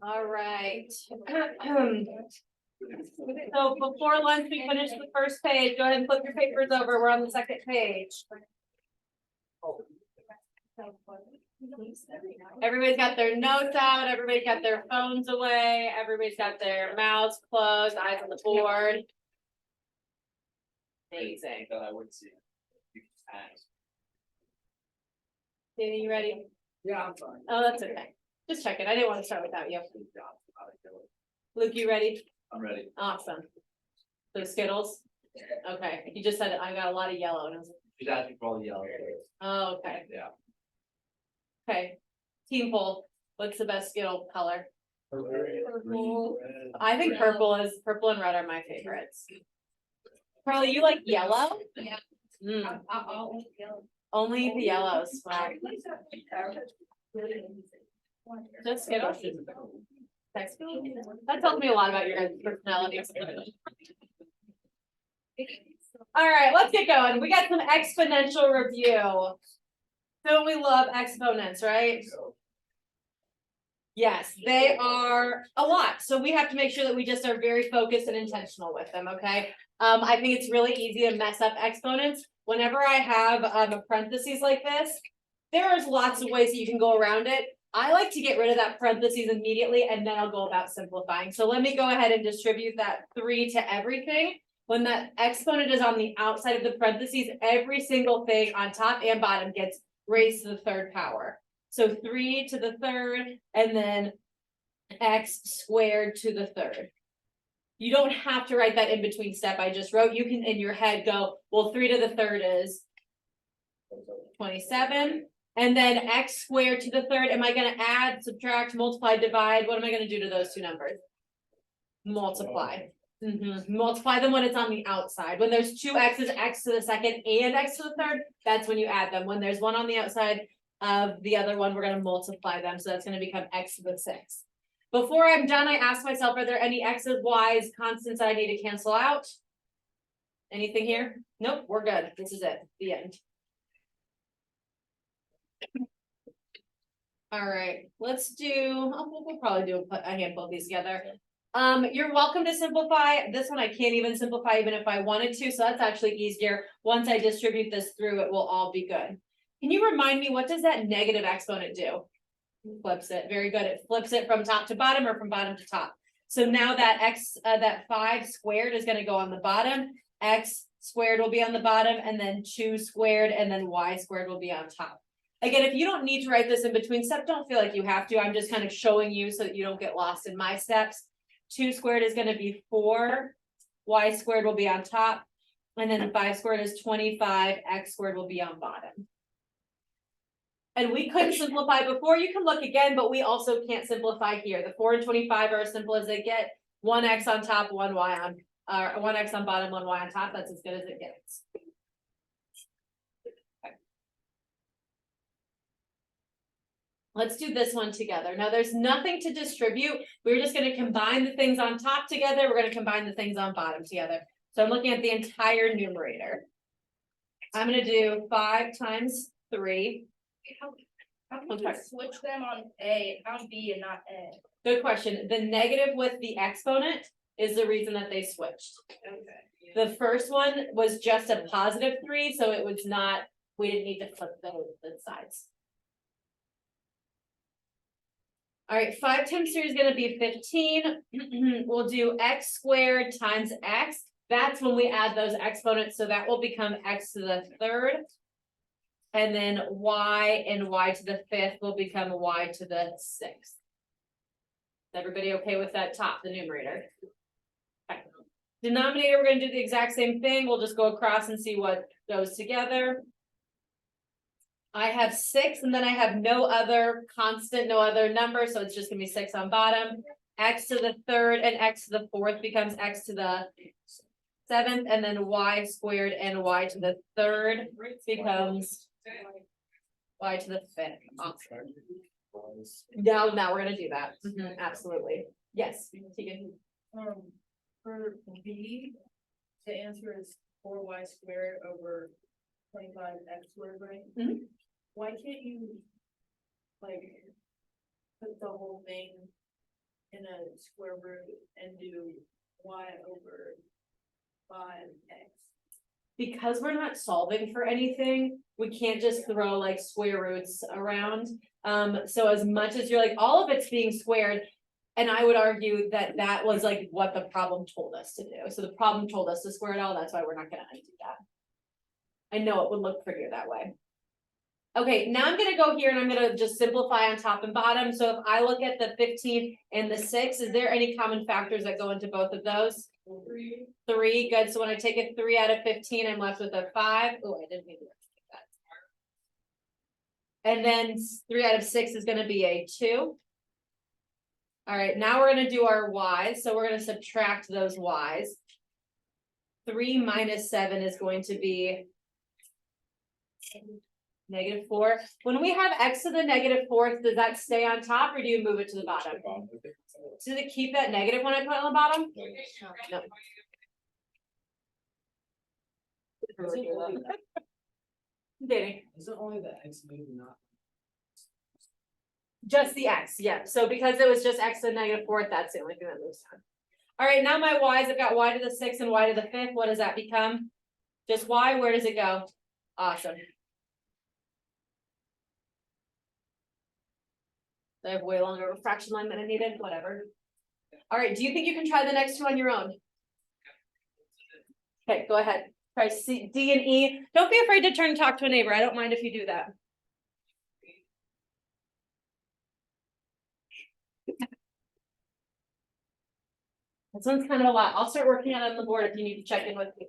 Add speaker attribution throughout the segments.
Speaker 1: All right. So before lunch, we finish the first page. Go ahead and flip your papers over. We're on the second page. Everybody's got their notes out. Everybody got their phones away. Everybody's got their mouths closed, eyes on the board. Amazing.
Speaker 2: That I would see.
Speaker 1: Danny, you ready?
Speaker 2: Yeah, I'm fine.
Speaker 1: Oh, that's okay. Just checking. I didn't want to start without you. Luke, you ready?
Speaker 2: I'm ready.
Speaker 1: Awesome. Those Skittles? Okay. You just said I got a lot of yellow. And I was like,
Speaker 2: She's asking for all the yellow.
Speaker 1: oh, okay.
Speaker 2: Yeah.
Speaker 1: Okay. Team poll. What's the best Skittle color?
Speaker 2: Purple.
Speaker 1: I think purple and red are my favorites. Carly, you like yellow?
Speaker 3: Yeah.
Speaker 1: Mm,
Speaker 3: I'll
Speaker 1: only the yellows. Wow. Just Skittles. That tells me a lot about your guys' personalities. All right, let's get going. We got some exponential review. Don't we love exponents, right? Yes, they are a lot. So we have to make sure that we just are very focused and intentional with them, okay? I think it's really easy to mess up exponents. Whenever I have a parentheses like this, there's lots of ways that you can go around it. I like to get rid of that parentheses immediately, and then I'll go about simplifying. So let me go ahead and distribute that 3 to everything. When that exponent is on the outside of the parentheses, every single thing on top and bottom gets raised to the third power. So 3 to the third, and then x squared to the third. You don't have to write that in between step I just wrote. You can in your head go, well, 3 to the third is 27. And then x squared to the third. Am I going to add, subtract, multiply, divide? What am I going to do to those two numbers? Multiply. Multiply them when it's on the outside. When there's two x's, x to the second and x to the third, that's when you add them. When there's one on the outside of the other one, we're going to multiply them. So that's going to become x to the 6. Before I'm done, I ask myself, are there any x's, y's, constants that I need to cancel out? Anything here? Nope, we're good. This is it. The end. All right, let's do, we'll probably do a handful of these together. You're welcome to simplify. This one I can't even simplify even if I wanted to, so that's actually easier. Once I distribute this through, it will all be good. Can you remind me, what does that negative exponent do? Flips it. Very good. It flips it from top to bottom or from bottom to top. So now that that 5 squared is going to go on the bottom, x squared will be on the bottom, and then 2 squared, and then y squared will be on top. Again, if you don't need to write this in between steps, don't feel like you have to. I'm just kind of showing you so that you don't get lost in my steps. 2 squared is going to be 4, y squared will be on top, and then 5 squared is 25, x squared will be on bottom. And we couldn't simplify before. You can look again, but we also can't simplify here. The 4 and 25 are as simple as they get. 1x on top, 1y on, 1x on bottom, 1y on top. That's as good as it gets. Okay. Let's do this one together. Now there's nothing to distribute. We're just going to combine the things on top together. We're going to combine the things on bottom together. So I'm looking at the entire numerator. I'm going to do 5 times 3.
Speaker 3: How can you switch them on A, on B and not A?
Speaker 1: Good question. The negative with the exponent is the reason that they switched.
Speaker 3: Okay.
Speaker 1: The first one was just a positive 3, so it was not, we didn't need to flip the sides. All right, 5 times 3 is going to be 15. We'll do x squared times x. That's when we add those exponents, so that will become x to the third. And then y and y to the 5th will become y to the 6th. Is everybody okay with that top, the numerator? Okay. Denominator, we're going to do the exact same thing. We'll just go across and see what goes together. I have 6, and then I have no other constant, no other number, so it's just going to be 6 on bottom. X to the 3rd and x to the 4th becomes x to the 7th, and then y squared and y to the 3rd becomes y to the fifth. Awesome. Now we're gonna do that. Absolutely. Yes, Tegan.
Speaker 3: For B, the answer is 4y squared over 25x squared, right?
Speaker 1: Mhm.
Speaker 3: Why can't you, like, put the whole thing in a square root and do y over 5x?
Speaker 1: Because we're not solving for anything, we can't just throw like square roots around. So as much as you're like, all of it's being squared. And I would argue that that was like what the problem told us to do. So the problem told us to square it all, that's why we're not gonna undo that. I know it would look prettier that way. Okay, now I'm gonna go here and I'm gonna just simplify on top and bottom. So if I look at the 15 and the 6, is there any common factors that go into both of those? 3, good. So when I take a 3 out of 15, I'm left with a 5. Oh, I didn't mean to take that. And then 3 out of 6 is gonna be a 2. All right, now we're gonna do our y's, so we're gonna subtract those y's. 3 minus 7 is going to be -4. When we have x to the -4th, does that stay on top or do you move it to the bottom? Does it keep that negative when I put it on the bottom? No. Danny.
Speaker 2: Is it only the X maybe not?
Speaker 1: Just the x, yeah. So because it was just x to the -4th, that's the only thing that moves down. All right, now my y's, I've got y to the 6th and y to the 5th. What does that become? Just y, where does it go? Awesome. I have way longer of a fraction line than I needed, whatever. All right, do you think you can try the next two on your own? Okay, go ahead. Try C, D, and E. Don't be afraid to turn and talk to a neighbor. I don't mind if you do that. This one's kind of a lot. I'll start working on it on the board if you need to check in with me.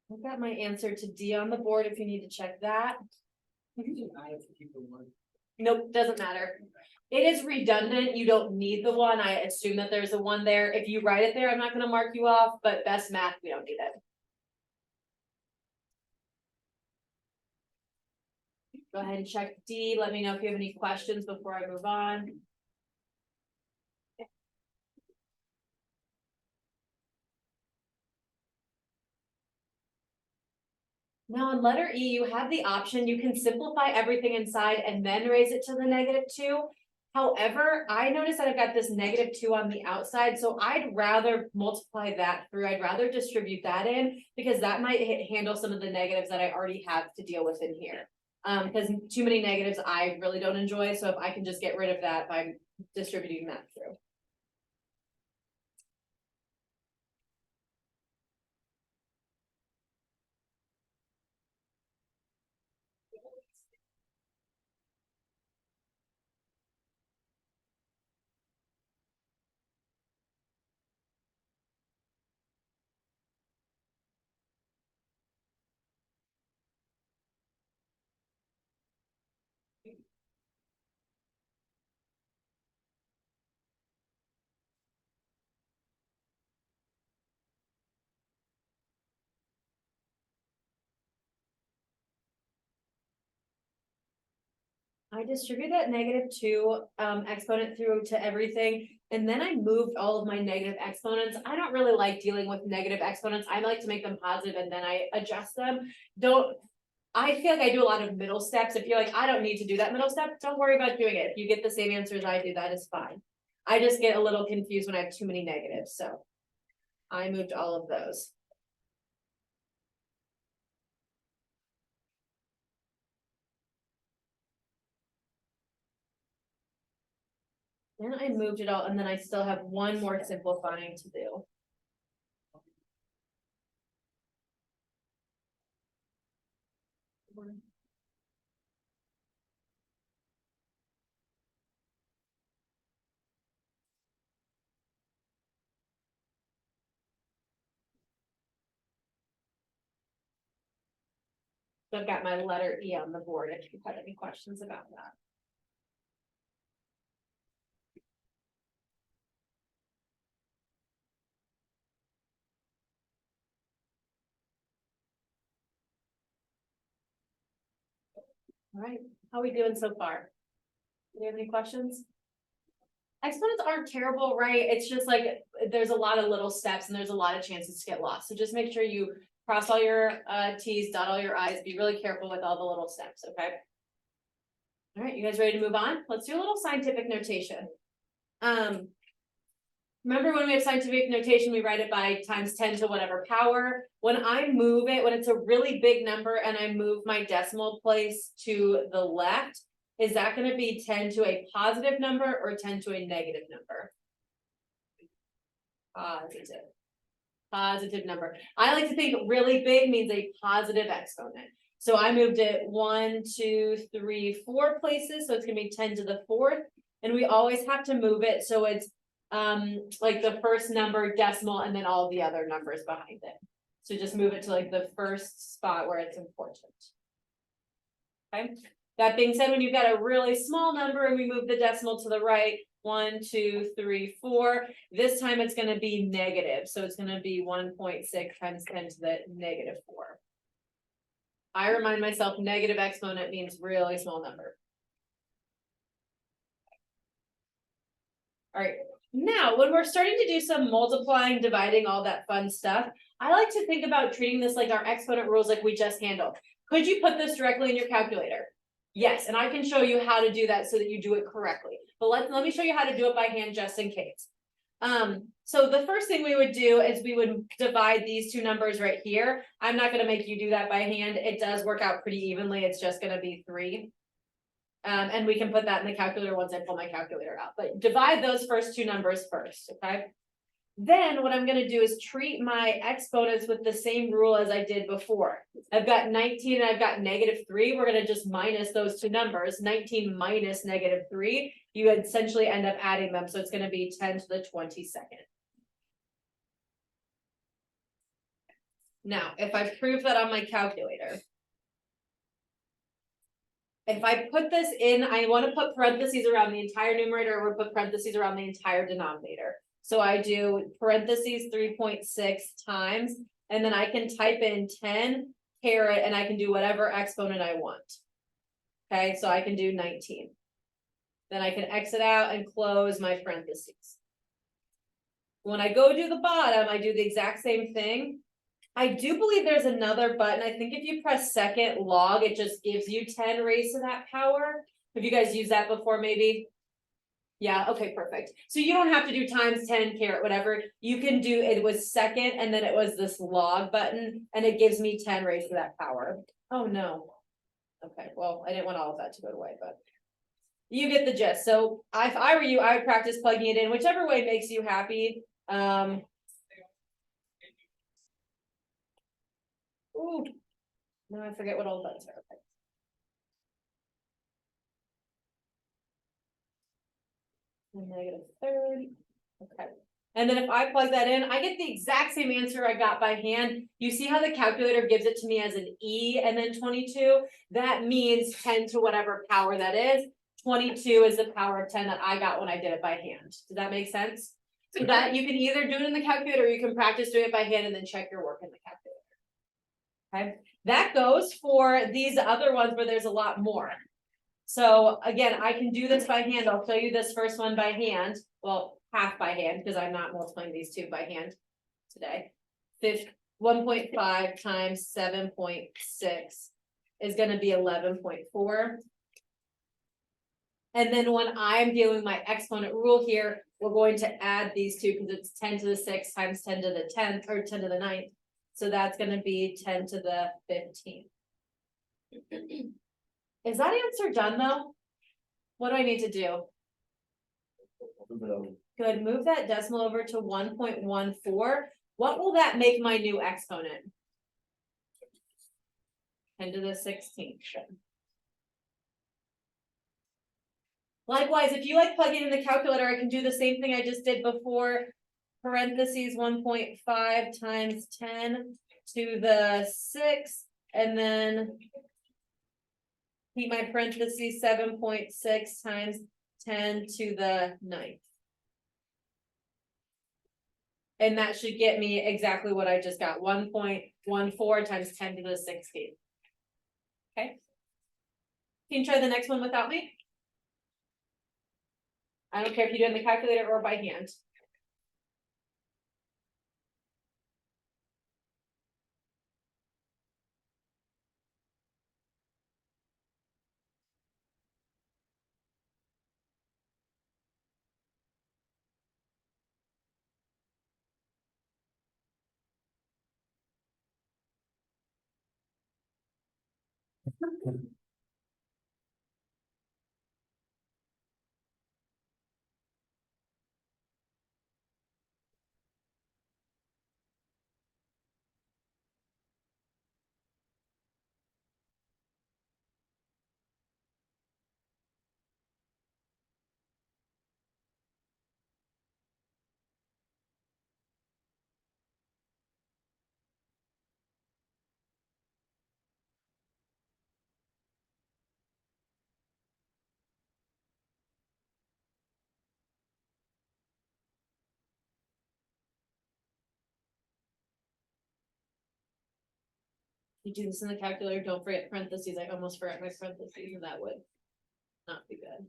Speaker 1: I've got my answer to D on the board if you need to check that.
Speaker 2: I have to keep the one.
Speaker 1: Nope, doesn't matter. It is redundant. You don't need the one. I assume that there's a 1 there. If you write it there, I'm not gonna mark you off, but best math, we don't need it. Go ahead and check D. Let me know if you have any questions before I move on. Now in letter E, you have the option, you can simplify everything inside and then raise it to the -2. However, I noticed that I've got this -2 on the outside, so I'd rather multiply that through. I'd rather distribute that in because that might handle some of the negatives that I already have to deal with in here. Because too many negatives I really don't enjoy, so if I can just get rid of that by distributing that through. I distribute that -2 exponent through to everything, and then I moved all of my negative exponents. I don't really like dealing with negative exponents. I like to make them positive and then I adjust them. I feel like I do a lot of middle steps. If you're like, I don't need to do that middle step, don't worry about doing it. If you get the same answer as I do, that is fine. I just get a little confused when I have too many negatives, so I moved all of those. Then I moved it all, and then I still have one more simplifying to do. So I've got my letter E on the board if you have any questions about that. All right, how are we doing so far? Do you have any questions? Exponents aren't terrible, right? It's just like, there's a lot of little steps and there's a lot of chances to get lost. So just make sure you cross all your T's, dot all your I's, be really careful with all the little steps, okay? All right, you guys ready to move on? Let's do a little scientific notation. Remember when we have scientific notation, we write it by times 10 to whatever power. When I move it, when it's a really big number and I move my decimal place to the left, is that going to be 10 to a positive number or 10 to a negative number? Positive number. I like to think really big means a positive exponent. So I moved it 1, 2, 3, 4 places. So it's gonna be 10 to the 4th. And we always have to move it so it's like the first number decimal and then all the other numbers behind it. So just move it to like the first spot where it's important. Okay. That being said, when you've got a really small number and we move the decimal to the right, 1, 2, 3, 4, this time it's going to be negative. So it's going to be 1.6 times 10 to the negative 4. I remind myself negative exponent means really small number. All right. Now, when we're starting to do some multiplying, dividing, all that fun stuff, I like to think about treating this like our exponent rules like we just handled. Could you put this directly in your calculator? Yes, and I can show you how to do that so that you do it correctly. But let me show you how to do it by hand just in case. So the first thing we would do is we would divide these two numbers right here. I'm not going to make you do that by hand. It does work out pretty evenly. It's just going to be 3. And we can put that in the calculator once I pull my calculator out. But divide those first two numbers first, okay? Then what I'm going to do is treat my exponents with the same rule as I did before. I've got 19 and I've got -3. We're going to just minus those two numbers. 19 minus -3. You essentially end up adding them. So it's going to be 10 to the 22nd. Now, if I prove that on my calculator, if I put this in, I want to put parentheses around the entire numerator, or put parentheses around the entire denominator. So I do parentheses 3.6 times, and then I can type in 10 caret, and I can do whatever exponent I want. Okay, so I can do 19. Then I can exit out and close my parentheses. When I go to the bottom, I do the exact same thing. I do believe there's another button. I think if you press second log, it just gives you 10 raised to that power. Have you guys used that before, maybe? Yeah, okay, perfect. So you don't have to do times 10 caret, whatever. You can do it was second, and then it was this log button, and it gives me 10 raised to that power. Oh no. Okay, well, I didn't want all of that to go away, but you get the gist. So if I were you, I would practice plugging it in, whichever way makes you happy. Ooh, now I forget what all buttons are. Okay. -3rd. Okay. And then if I plug that in, I get the exact same answer I got by hand. You see how the calculator gives it to me as an E and then 22? That means 10 to whatever power that is. 22 is the power of 10 that I got when I did it by hand. Does that make sense? So that you can either do it in the calculator, or you can practice doing it by hand and then check your work in the calculator. Okay, that goes for these other ones where there's a lot more. So again, I can do this by hand. I'll show you this first one by hand. Well, half by hand, because I'm not multiplying these two by hand today. 1.5 times 7.6 is going to be 11.4. And then when I'm dealing my exponent rule here, we're going to add these two because it's 10 to the 6 times 10 to the 10th, or 10 to the 9th. So that's going to be 10 to the 15th. Is that answer done though? What do I need to do? Good, move that decimal over to 1.14. What will that make my new exponent? 10 to the 16th. Likewise, if you like plug it in the calculator, I can do the same thing I just did before. Parentheses 1.5 times 10 to the 6, and then keep my parentheses 7.6 times 10 to the 9th. And that should get me exactly what I just got, 1.14 times 10 to the 16th. Okay. Can you try the next one without me? I don't care if you do it in the calculator or by hand. You do this in the calculator, don't forget parentheses. I almost forgot my parentheses, and that would not be good.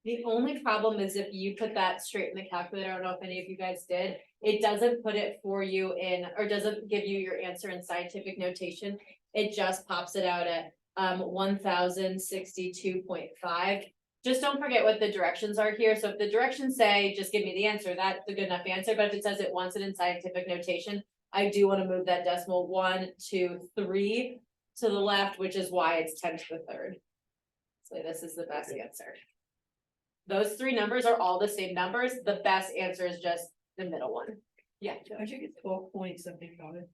Speaker 1: The only problem is if you put that straight in the calculator, I don't know if any of you guys did, it doesn't put it for you in, or doesn't give you your answer in scientific notation. It just pops it out at 1062.5. Just don't forget what the directions are here. So if the directions say, just give me the answer, that's a good enough answer. But if it says it wants it in scientific notation, I do want to move that decimal 1, 2, 3 to the left, which is why it's 10 to the 3rd. So this is the best answer. Those three numbers are all the same numbers. The best answer is just the middle one. Yeah.
Speaker 2: How'd you get 12.75?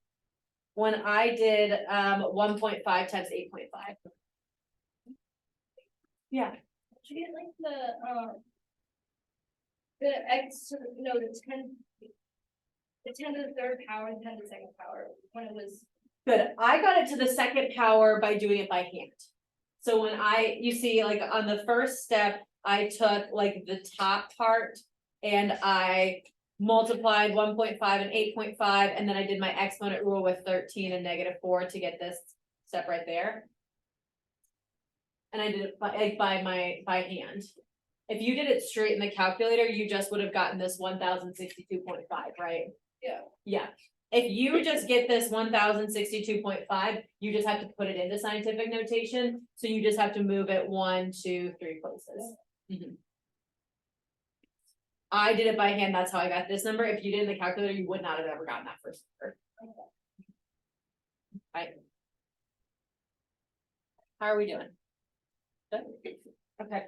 Speaker 1: When I did 1.5 times 8.5. Yeah.
Speaker 3: Should you get like the X to the, no, the 10 to the 3rd power and 10 to the 2nd power when it was.
Speaker 1: Good. I got it to the 2nd power by doing it by hand. So when you see like on the first step, I took like the top part and I multiplied 1.5 and 8.5, and then I did my exponent rule with 13 and -4 to get this step right there. And I did it by hand. If you did it straight in the calculator, you just would have gotten this 1062.5, right?
Speaker 3: Yeah.
Speaker 1: Yeah. If you just get this 1062.5, you just have to put it into scientific notation. So you just have to move it 1, 2, 3 places. Mhm. I did it by hand. That's how I got this number. If you did it in the calculator, you would not have ever gotten that first number. Right. How are we doing? Good. Okay.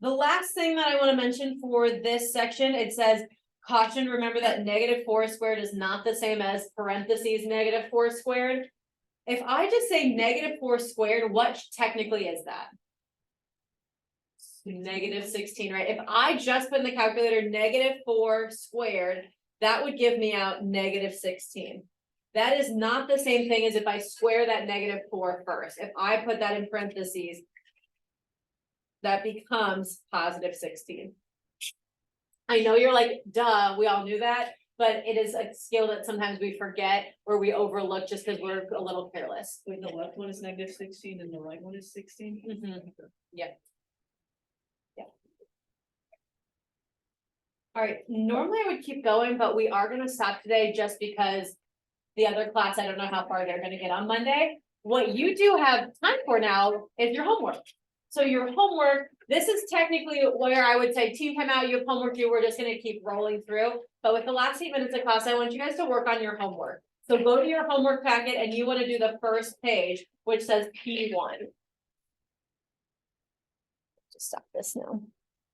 Speaker 1: The last thing that I want to mention for this section, it says caution, remember that -4 squared is not the same as parentheses -4 squared. If I just say -4 squared, what technically is that? -16, right? If I just put in the calculator -4 squared, that would give me out -16. That is not the same thing as if I square that -4 first. If I put that in parentheses, that becomes +16. I know you're like, duh, we all knew that, but it is a skill that sometimes we forget or we overlook just because we're a little careless.
Speaker 2: Wait, the left one is -16 and the right one is 16?
Speaker 1: Yeah. All right, normally I would keep going, but we are gonna stop today just because the other class, I don't know how far they're gonna get on Monday. What you do have time for now is your homework. So your homework, this is technically where I would say team time out, you have homework, we're just gonna keep rolling through. But with the last 8 minutes of class, I want you guys to work on your homework. So go to your homework packet and you wanna do the first page, which says P1. Stop this now.